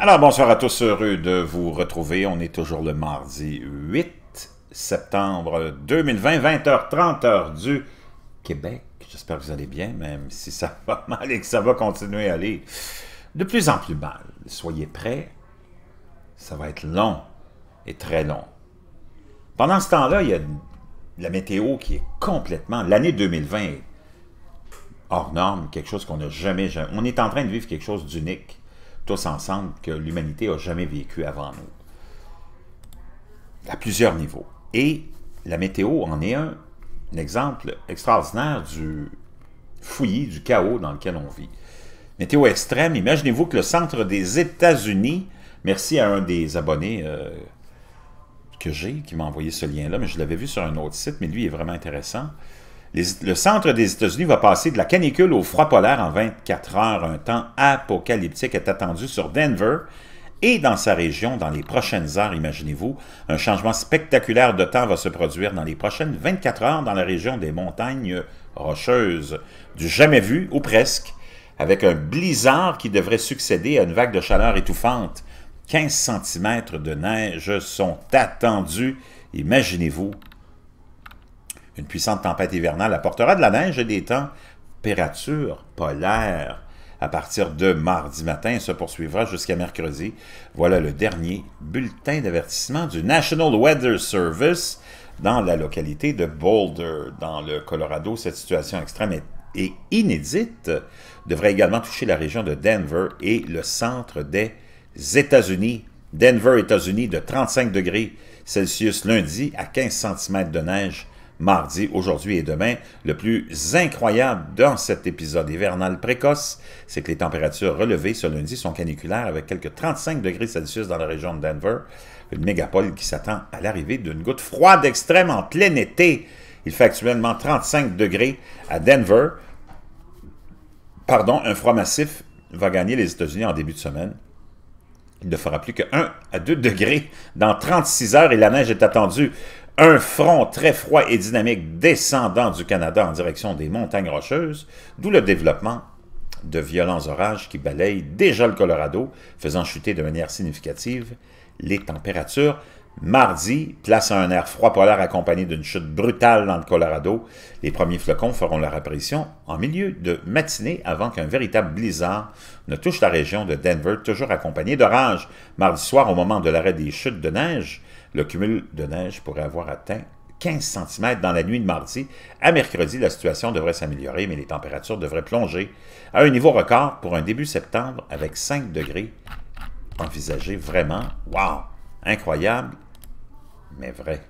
Alors, bonsoir à tous, heureux de vous retrouver. On est toujours le mardi 8 septembre 2020, 20h30, heure du Québec. J'espère que vous allez bien, même si ça va mal et que ça va continuer à aller de plus en plus mal. Soyez prêts, ça va être long et très long. Pendant ce temps-là, il y a la météo qui est complètement... L'année 2020 est hors norme, quelque chose qu'on n'a jamais... On est en train de vivre quelque chose d'unique, tous ensemble, que l'humanité n'a jamais vécu avant nous. À plusieurs niveaux. Et la météo en est un exemple extraordinaire du fouillis, du chaos dans lequel on vit. Météo extrême, imaginez-vous que le centre des États-Unis, merci à un des abonnés que j'ai, qui m'a envoyé ce lien-là, mais je l'avais vu sur un autre site, mais lui est vraiment intéressant. Le centre des États-Unis va passer de la canicule au froid polaire en 24 heures. Un temps apocalyptique est attendu sur Denver et dans sa région dans les prochaines heures. Imaginez-vous, un changement spectaculaire de temps va se produire dans les prochaines 24 heures dans la région des montagnes rocheuses. Du jamais vu, ou presque, avec un blizzard qui devrait succéder à une vague de chaleur étouffante. 15 cm de neige sont attendus. Imaginez-vous. Une puissante tempête hivernale apportera de la neige et des températures polaires. À partir de mardi matin, et se poursuivra jusqu'à mercredi. Voilà le dernier bulletin d'avertissement du National Weather Service dans la localité de Boulder, dans le Colorado. Cette situation extrême et inédite devrait également toucher la région de Denver et le centre des États-Unis. Denver, États-Unis, de 35 degrés Celsius lundi à 15 cm de neige mardi, aujourd'hui et demain. Le plus incroyable dans cet épisode hivernal précoce, c'est que les températures relevées ce lundi sont caniculaires avec quelques 35 degrés Celsius dans la région de Denver, une mégapole qui s'attend à l'arrivée d'une goutte froide extrême en plein été. Il fait actuellement 35 degrés à Denver. Pardon, un froid massif va gagner les États-Unis en début de semaine. Il ne fera plus que 1 à 2 degrés dans 36 heures et la neige est attendue. Un front très froid et dynamique descendant du Canada en direction des montagnes rocheuses, d'où le développement de violents orages qui balayent déjà le Colorado, faisant chuter de manière significative les températures. Mardi, place à un air froid polaire accompagné d'une chute brutale dans le Colorado. Les premiers flocons feront leur apparition en milieu de matinée avant qu'un véritable blizzard ne touche la région de Denver, toujours accompagné d'orages. Mardi soir, au moment de l'arrêt des chutes de neige, le cumul de neige pourrait avoir atteint 15 cm dans la nuit de mardi. À mercredi, la situation devrait s'améliorer, mais les températures devraient plonger à un niveau record pour un début septembre avec 5 degrés envisagés. Vraiment, wow, incroyable, mais vrai.